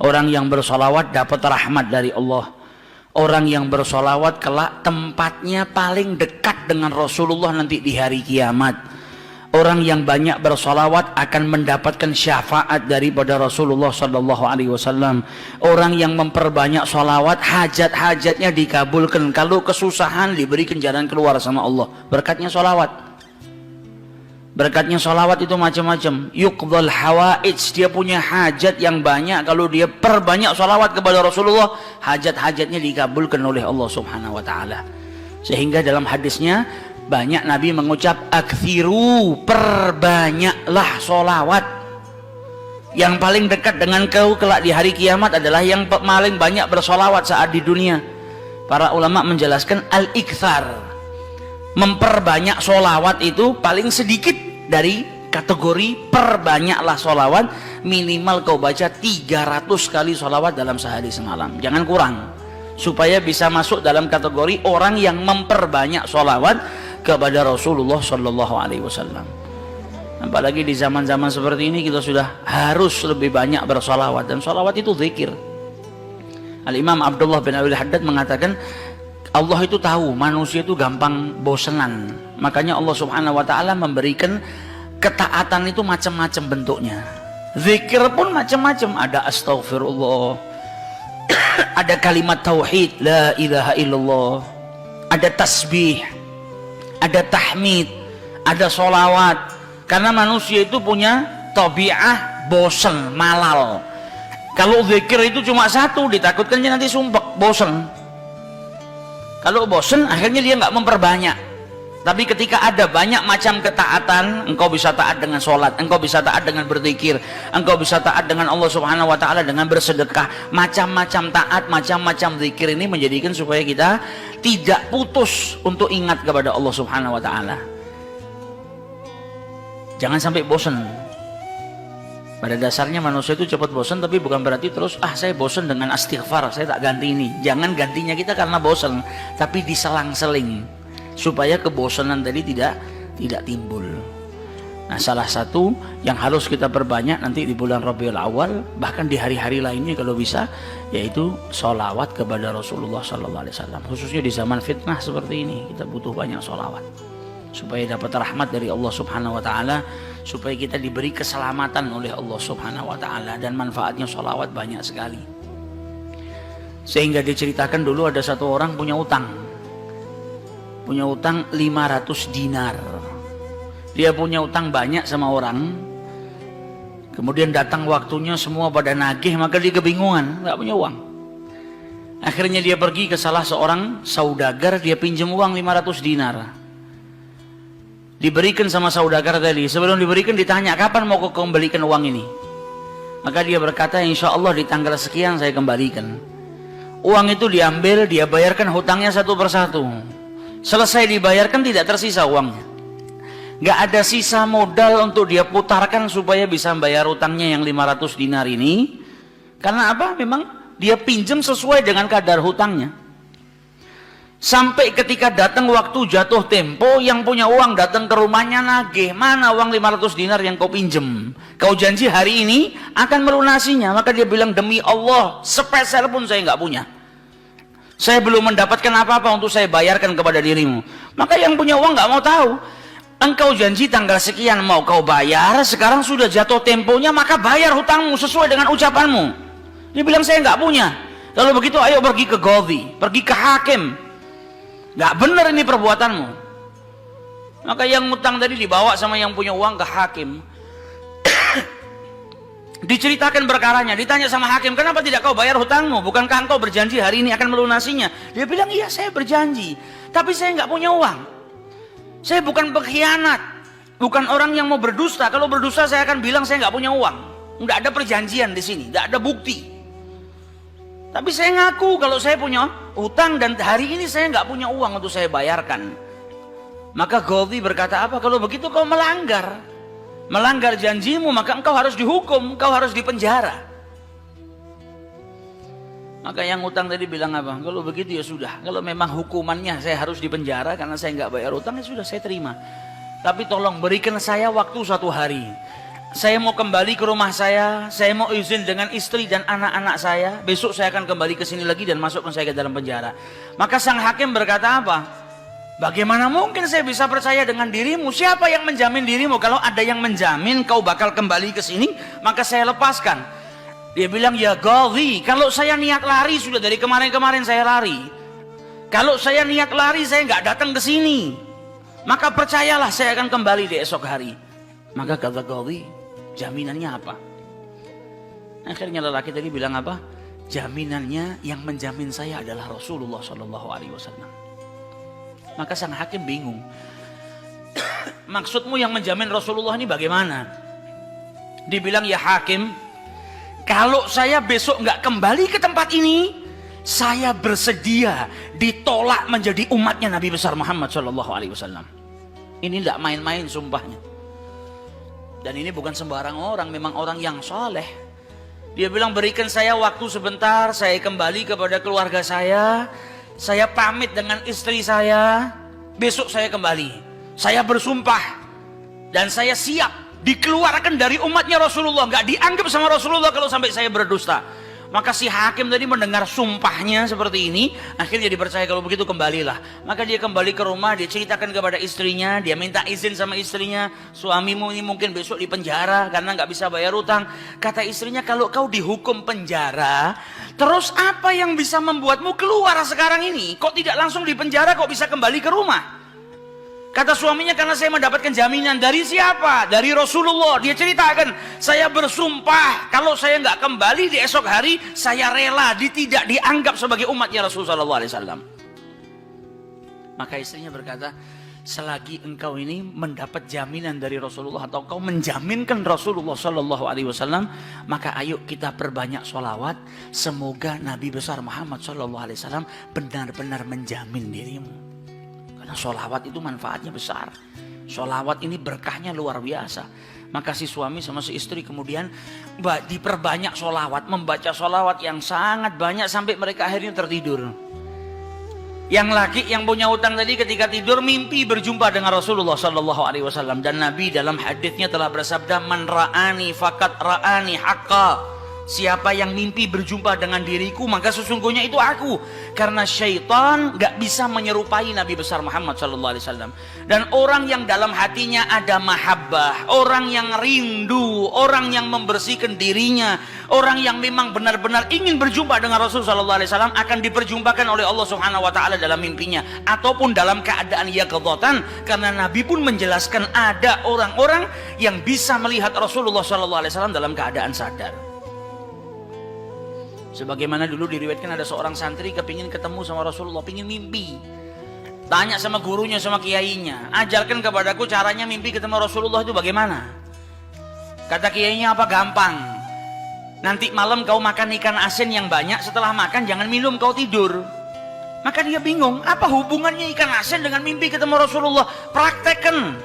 Orang yang bersolawat dapat rahmat dari Allah. Orang yang bersolawat kelak tempatnya paling dekat dengan Rasulullah nanti di hari kiamat. Orang yang banyak bersolawat akan mendapatkan syafaat daripada Rasulullah Sallallahu Alaihi Wasallam. Orang yang memperbanyak solawat, hajat-hajatnya dikabulkan. Kalau kesusahan, diberikan jalan keluar sama Allah. Berkatnya solawat. Berkatnya solawat itu macam-macam. Yuqdhal hawaij, dia punya hajat yang banyak. Kalau dia perbanyak solawat kepada Rasulullah, hajat-hajatnya dikabulkan oleh Allah Subhanahu Wa Taala. Sehingga dalam hadisnya banyak Nabi mengucap aktsiru, perbanyaklah solawat. Yang paling dekat dengan kau kelak di hari kiamat adalah yang paling banyak bersolawat saat di dunia. Para ulama menjelaskan al-iktsar, memperbanyak solawat itu paling sedikit dari kategori perbanyaklah solawat. Minimal kau baca 300 kali solawat dalam sehari semalam, jangan kurang, supaya bisa masuk dalam kategori orang yang memperbanyak solawat kepada Rasulullah Sallallahu Alaihi Wasallam. Apalagi di zaman-zaman seperti ini kita sudah harus lebih banyak bersolawat, dan solawat itu zikir. Al-Imam Abdullah bin Abi Haddad mengatakan Allah itu tahu manusia itu gampang bosenan, makanya Allah Subhanahu Wa Taala memberikan ketaatan itu macam-macam bentuknya. Zikir pun macam-macam, ada astaghfirullah, ada kalimat tauhid la ilaha illallah, ada tasbih, ada tahmid, ada solawat. Karena manusia itu punya tabiah bosen, malal. Kalau zikir itu cuma satu, ditakutkan dia nanti sumpek, bosen. Kalau bosen akhirnya dia nggak memperbanyak. Tapi ketika ada banyak macam ketaatan, engkau bisa taat dengan sholat, engkau bisa taat dengan berzikir, engkau bisa taat dengan Allah Subhanahu Wa Taala dengan bersedekah. Macam-macam taat, macam-macam zikir ini menjadikan supaya kita tidak putus untuk ingat kepada Allah Subhanahu Wa Taala. Jangan sampai bosan. Pada dasarnya manusia itu cepat bosan, tapi bukan berarti terus saya bosan dengan istighfar, saya tak ganti ini. Jangan gantinya kita karena bosan, tapi diselang-seling supaya kebosanan tadi tidak timbul. Nah, salah satu yang harus kita perbanyak nanti di bulan Rabiul Awal, bahkan di hari-hari lainnya kalau bisa, yaitu sholawat kepada Rasulullah Sallallahu Alaihi Wasallam. Khususnya di zaman fitnah seperti ini, kita butuh banyak sholawat supaya dapat rahmat dari Allah Subhanahu Wa Taala, supaya kita diberi keselamatan oleh Allah Subhanahu Wa Taala, dan manfaatnya sholawat banyak sekali. Sehingga diceritakan dulu ada satu orang punya utang 500 dinar. Dia punya utang banyak sama orang, kemudian datang waktunya semua pada nagih, maka dia kebingungan, nggak punya uang. Akhirnya dia pergi ke salah seorang saudagar, dia pinjam uang 500 dinar. Diberikan sama saudagar tadi. Sebelum diberikan ditanya, kapan mau kau kembalikan uang ini? Maka dia berkata, insya Allah di tanggal sekian saya kembalikan. Uang itu diambil, dia bayarkan hutangnya satu persatu. Selesai dibayarkan tidak tersisa uangnya. Gak ada sisa modal untuk dia putarkan supaya bisa membayar hutangnya yang 500 dinar ini. Karena apa? Memang dia pinjam sesuai dengan kadar hutangnya. Sampai ketika datang waktu jatuh tempo, yang punya uang datang ke rumahnya nagih, mana uang 500 dinar yang kau pinjam? Kau janji hari ini akan melunasinya. Maka dia bilang, demi Allah, sepeser pun saya nggak punya. Saya belum mendapatkan apa-apa untuk saya bayarkan kepada dirimu. Maka yang punya uang nggak mau tahu. Engkau janji tanggal sekian mau kau bayar, sekarang sudah jatuh temponya, maka bayar hutangmu sesuai dengan ucapanmu. Dia bilang, saya nggak punya. Kalau begitu ayo pergi ke Qadhi, pergi ke hakim. Nggak benar ini perbuatanmu. Maka yang ngutang tadi dibawa sama yang punya uang ke hakim. Diceritakan perkaranya, ditanya sama hakim, kenapa tidak kau bayar hutangmu? Bukankah engkau berjanji hari ini akan melunasinya? Dia bilang, iya saya berjanji, tapi saya nggak punya uang. Saya bukan pengkhianat, bukan orang yang mau berdusta. Kalau berdusta saya akan bilang saya nggak punya uang. Nggak ada perjanjian di sini, nggak ada bukti. Tapi saya ngaku kalau saya punya utang dan hari ini saya nggak punya uang untuk saya bayarkan. Maka Qadhi berkata, apa? Kalau begitu kau melanggar janjimu, maka engkau harus dihukum, engkau harus dipenjara. Maka yang utang tadi bilang apa? Kalau begitu ya sudah, kalau memang hukumannya saya harus dipenjara karena saya nggak bayar utang, ya sudah saya terima. Tapi tolong berikan saya waktu 1 hari. saya mau kembali ke rumah saya mau izin dengan istri dan anak-anak saya, besok saya akan kembali ke sini lagi dan masukkan saya ke dalam penjara. Maka sang hakim berkata apa? Bagaimana mungkin saya bisa percaya dengan dirimu? Siapa yang menjamin dirimu? Kalau ada yang menjamin kau bakal kembali ke sini, maka saya lepaskan. Dia bilang, ya Ghadhi, kalau saya niat lari sudah dari kemarin-kemarin saya lari. Kalau saya niat lari saya nggak datang ke sini, maka percayalah saya akan kembali di esok hari. Maka kata Ghadhi, jaminannya apa? Akhirnya lelaki tadi bilang apa? Jaminannya yang menjamin saya adalah Rasulullah Shallallahu Alaihi Wasallam. Maka sang hakim bingung. Maksudmu yang menjamin Rasulullah ini bagaimana? Dibilang, ya hakim, kalau saya besok nggak kembali ke tempat ini, saya bersedia ditolak menjadi umatnya Nabi besar Muhammad Shallallahu Alaihi Wasallam. Ini tidak main-main sumpahnya. Dan ini bukan sembarang orang, memang orang yang soleh. Dia bilang, berikan saya waktu sebentar, saya kembali kepada keluarga saya pamit dengan istri saya, besok saya kembali. Saya bersumpah dan saya siap dikeluarkan dari umatnya Rasulullah, nggak dianggap sama Rasulullah kalau sampai saya berdusta. Maka si hakim tadi mendengar sumpahnya seperti ini, akhirnya dipercaya. Kalau begitu kembalilah. Maka dia kembali ke rumah, dia ceritakan kepada istrinya, dia minta izin sama istrinya, suamimu ini mungkin besok di penjara karena nggak bisa bayar utang. Kata istrinya, kalau kau dihukum penjara, terus apa yang bisa membuatmu keluar sekarang ini? Kok tidak langsung di penjara, kok bisa kembali ke rumah? Kata suaminya, karena saya mendapatkan jaminan. Dari siapa? Dari Rasulullah. Dia ceritakan, saya bersumpah kalau saya nggak kembali di esok hari, saya rela tidak dianggap sebagai umatnya Rasulullah SAW. Maka istrinya berkata, selagi engkau ini mendapat jaminan dari Rasulullah atau kau menjaminkan Rasulullah SAW, maka ayo kita perbanyak sholawat. Semoga Nabi besar Muhammad SAW benar-benar menjamin dirimu. Sholawat itu manfaatnya besar. Sholawat ini berkahnya luar biasa. Maka si suami sama si istri kemudian diperbanyak sholawat, membaca sholawat yang sangat banyak sampai mereka akhirnya tertidur. Yang laki yang punya utang tadi ketika tidur mimpi berjumpa dengan Rasulullah Sallallahu Alaihi Wasallam, dan Nabi dalam hadisnya telah bersabda, man ra'ani fakat ra'ani haqqa. Siapa yang mimpi berjumpa dengan diriku, maka sesungguhnya itu aku. Karena syaitan gak bisa menyerupai Nabi besar Muhammad SAW. Dan orang yang dalam hatinya ada mahabbah, orang yang rindu, orang yang membersihkan dirinya, orang yang memang benar-benar ingin berjumpa dengan Rasul SAW, akan diperjumpakan oleh Allah Subhanahu Wa Taala dalam mimpinya ataupun dalam keadaan yaqdzatan. Karena Nabi pun menjelaskan ada orang-orang yang bisa melihat Rasulullah SAW dalam keadaan sadar. Sebagaimana dulu diriwayatkan ada seorang santri kepingin ketemu sama Rasulullah, pingin mimpi. Tanya sama gurunya, sama kiainya, ajarkan kepadaku caranya mimpi ketemu Rasulullah itu bagaimana. Kata kiainya, apa gampang. Nanti malam kau makan ikan asin yang banyak, setelah makan jangan minum, kau tidur. Maka dia bingung, apa hubungannya ikan asin dengan mimpi ketemu Rasulullah? Praktekkan.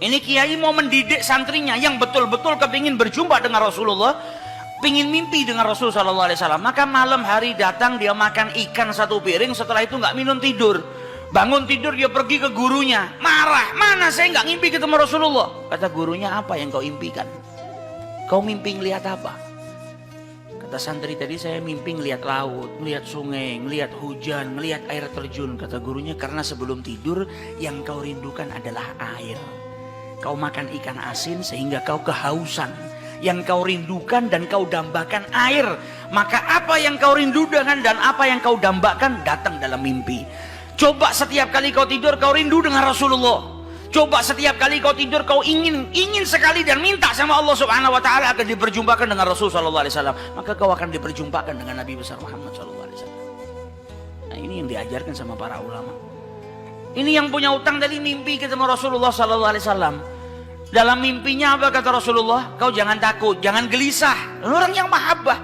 Ini kiai mau mendidik santrinya yang betul-betul kepingin berjumpa dengan Rasulullah, pingin mimpi dengan Rasul Sallallahu Alaihi Wasallam. Maka malam hari datang, dia makan ikan satu piring, setelah itu nggak minum, tidur. Bangun tidur dia pergi ke gurunya, marah, mana saya nggak ngimpi ketemu Rasulullah. Kata gurunya, apa yang kau impikan? Kau mimpi ngelihat apa? Kata santri tadi, saya mimpi ngelihat laut, ngelihat sungai, ngelihat hujan, ngelihat air terjun. Kata gurunya, karena sebelum tidur yang kau rindukan adalah air. Kau makan ikan asin sehingga kau kehausan. Yang kau rindukan dan kau dambakan air. Maka apa yang kau rindukan dan apa yang kau dambakan datang dalam mimpi. Coba setiap kali kau tidur kau rindu dengan Rasulullah. Coba setiap kali kau tidur kau ingin sekali dan minta sama Allah Subhanahu Wa Taala akan diperjumpakan dengan Rasul Sallallahu Alaihi Wasallam. Maka kau akan diperjumpakan dengan Nabi besar Muhammad Sallallahu Alaihi Wasallam. Nah, ini yang diajarkan sama para ulama. Ini yang punya utang tadi mimpi ketemu Rasulullah Sallallahu Alaihi Wasallam. Dalam mimpinya apa kata Rasulullah? Kau jangan takut, jangan gelisah. Orang yang mahabbah,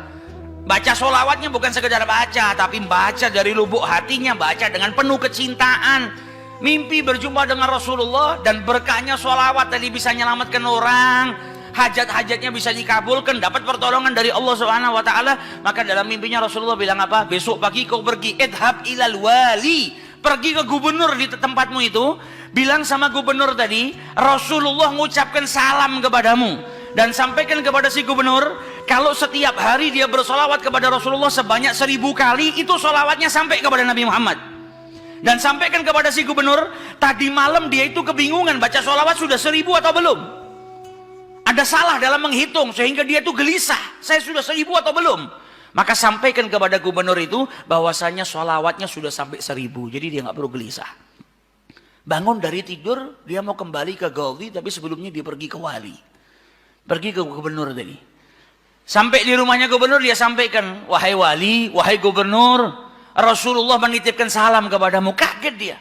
baca sholawatnya bukan sekedar baca, tapi baca dari lubuk hatinya, baca dengan penuh kecintaan. Mimpi berjumpa dengan Rasulullah dan berkahnya sholawat tadi bisa menyelamatkan orang, hajat-hajatnya bisa dikabulkan, dapat pertolongan dari Allah Subhanahu Wa Taala. Maka dalam mimpinya Rasulullah bilang apa? Besok pagi kau pergi, idhab ilal wali, pergi ke gubernur di tempatmu itu. Bilang sama gubernur tadi, Rasulullah mengucapkan salam kepadamu. Dan sampaikan kepada si gubernur, kalau setiap hari dia bersolawat kepada Rasulullah sebanyak 1000 kali, itu solawatnya sampai kepada Nabi Muhammad. Dan sampaikan kepada si gubernur, tadi malam dia itu kebingungan baca solawat sudah 1000 atau belum. Ada salah dalam menghitung sehingga dia itu gelisah, saya sudah 1000 atau belum. Maka sampaikan kepada gubernur itu bahwasanya solawatnya sudah sampai 1000, jadi dia nggak perlu gelisah. Bangun dari tidur, dia mau kembali ke Ghazi, tapi sebelumnya dia pergi ke wali. Pergi ke gubernur tadi. Sampai di rumahnya gubernur, dia sampaikan, wahai wali, wahai gubernur, Rasulullah menitipkan salam kepadamu. Kaget dia.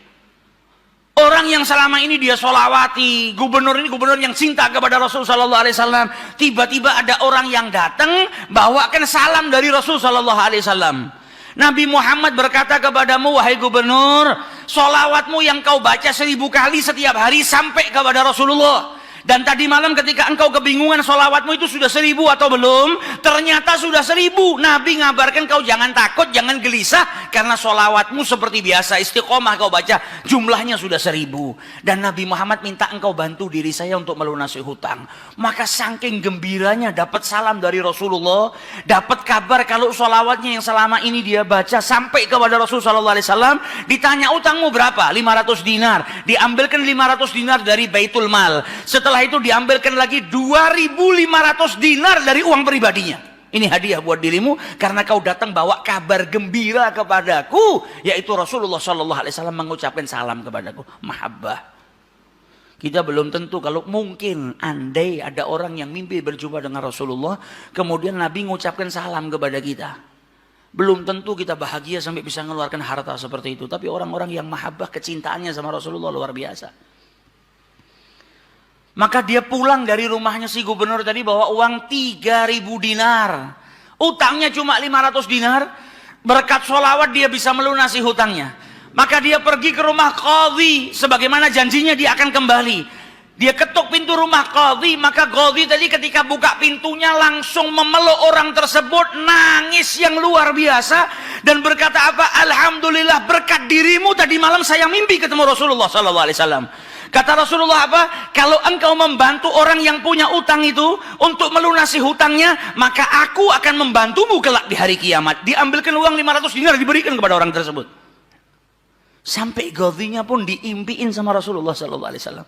Orang yang selama ini dia solawati, gubernur ini gubernur yang cinta kepada Rasul Sallallahu Alaihi Wasallam. Tiba-tiba ada orang yang datang, bawakan salam dari Rasul Sallallahu Alaihi Wasallam. Nabi Muhammad berkata kepadamu, wahai gubernur, solawatmu yang kau baca 1000 kali setiap hari sampai kepada Rasulullah. Dan tadi malam ketika engkau kebingungan solawatmu itu sudah 1000 atau belum, ternyata sudah 1000. Nabi ngabarkan kau jangan takut, jangan gelisah, karena solawatmu seperti biasa, istiqomah kau baca, jumlahnya sudah 1000. Dan Nabi Muhammad minta engkau bantu diri saya untuk melunasi hutang. Maka saking gembiranya dapat salam dari Rasulullah, dapat kabar kalau solawatnya yang selama ini dia baca sampai kepada Rasul Sallallahu Alaihi Wasallam. Ditanya utangmu berapa? 500 dinar. Diambilkan 500 dinar dari Baitul Mal. Setelah itu diambilkan lagi 2.500 dinar dari uang pribadinya. Ini hadiah buat dirimu karena kau datang bawa kabar gembira kepadaku, yaitu Rasulullah Sallallahu Alaihi Wasallam mengucapkan salam kepadaku. Mahabbah. Kita belum tentu, kalau mungkin andai ada orang yang mimpi berjumpa dengan Rasulullah, kemudian Nabi mengucapkan salam kepada kita, belum tentu kita bahagia sampai bisa mengeluarkan harta seperti itu. Tapi orang-orang yang mahabbah, kecintaannya sama Rasulullah luar biasa. Maka dia pulang dari rumahnya si gubernur tadi bawa uang 3.000 dinar. Utangnya cuma 500 dinar. Berkat sholawat dia bisa melunasi hutangnya. Maka dia pergi ke rumah qadhi, sebagaimana janjinya dia akan kembali. Dia ketuk pintu rumah qadhi, maka qadhi tadi ketika buka pintunya langsung memeluk orang tersebut, nangis yang luar biasa dan berkata apa? Alhamdulillah, berkat dirimu tadi malam saya mimpi ketemu Rasulullah Sallallahu Alaihi Wasallam. Kata Rasulullah apa? Kalau engkau membantu orang yang punya utang itu untuk melunasi hutangnya, maka aku akan membantumu kelak di hari kiamat. Diambilkan uang 500 dinar diberikan kepada orang tersebut. Sampai Ghazinya pun diimpiin sama Rasulullah Sallallahu Alaihi Wasallam.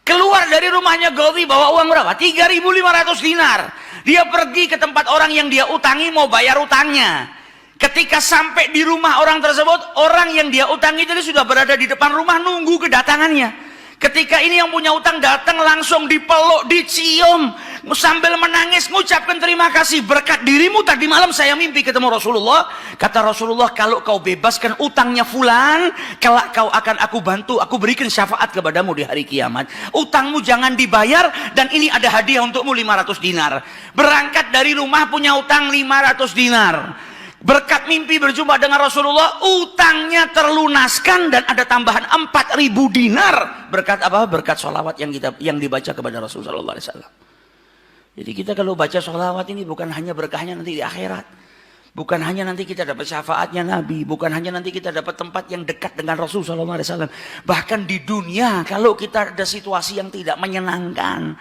Keluar dari rumahnya Ghazi bawa uang berapa? 3.500 dinar. Dia pergi ke tempat orang yang dia utangi mau bayar utangnya. Ketika sampai di rumah orang tersebut, orang yang dia utangi tadi sudah berada di depan rumah nunggu kedatangannya. Ketika ini yang punya utang datang langsung dipeluk, dicium, sambil menangis mengucapkan terima kasih, berkat dirimu tadi malam saya mimpi ketemu Rasulullah. Kata Rasulullah, kalau kau bebaskan utangnya fulan, kelak kau akan aku bantu, aku berikan syafaat kepadamu di hari kiamat. Utangmu jangan dibayar dan ini ada hadiah untukmu 500 dinar. Berangkat dari rumah punya utang 500 dinar. Berkat mimpi berjumpa dengan Rasulullah, utangnya terlunaskan dan ada tambahan 4.000 dinar. Berkat apa? Berkat sholawat yang dibaca kepada Rasulullah Sallallahu Alaihi Wasallam. Jadi kita kalau baca sholawat ini bukan hanya berkahnya nanti di akhirat, bukan hanya nanti kita dapat syafaatnya Nabi, bukan hanya nanti kita dapat tempat yang dekat dengan Rasul Sallallahu Alaihi Wasallam. Bahkan di dunia kalau kita ada situasi yang tidak menyenangkan,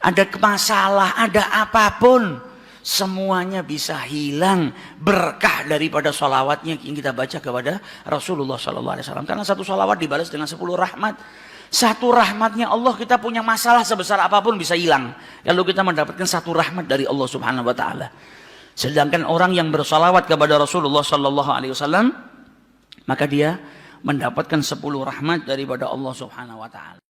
ada masalah, ada apapun, semuanya bisa hilang berkah daripada sholawatnya yang kita baca kepada Rasulullah Sallallahu Alaihi Wasallam. Karena satu sholawat dibalas dengan 10 rahmat. Satu rahmatnya Allah, kita punya masalah sebesar apapun bisa hilang kalau kita mendapatkan satu rahmat dari Allah Subhanahu Wa Taala. Sedangkan orang yang bersalawat kepada Rasulullah Sallallahu Alaihi Wasallam, maka dia mendapatkan 10 rahmat daripada Allah Subhanahu Wa Taala.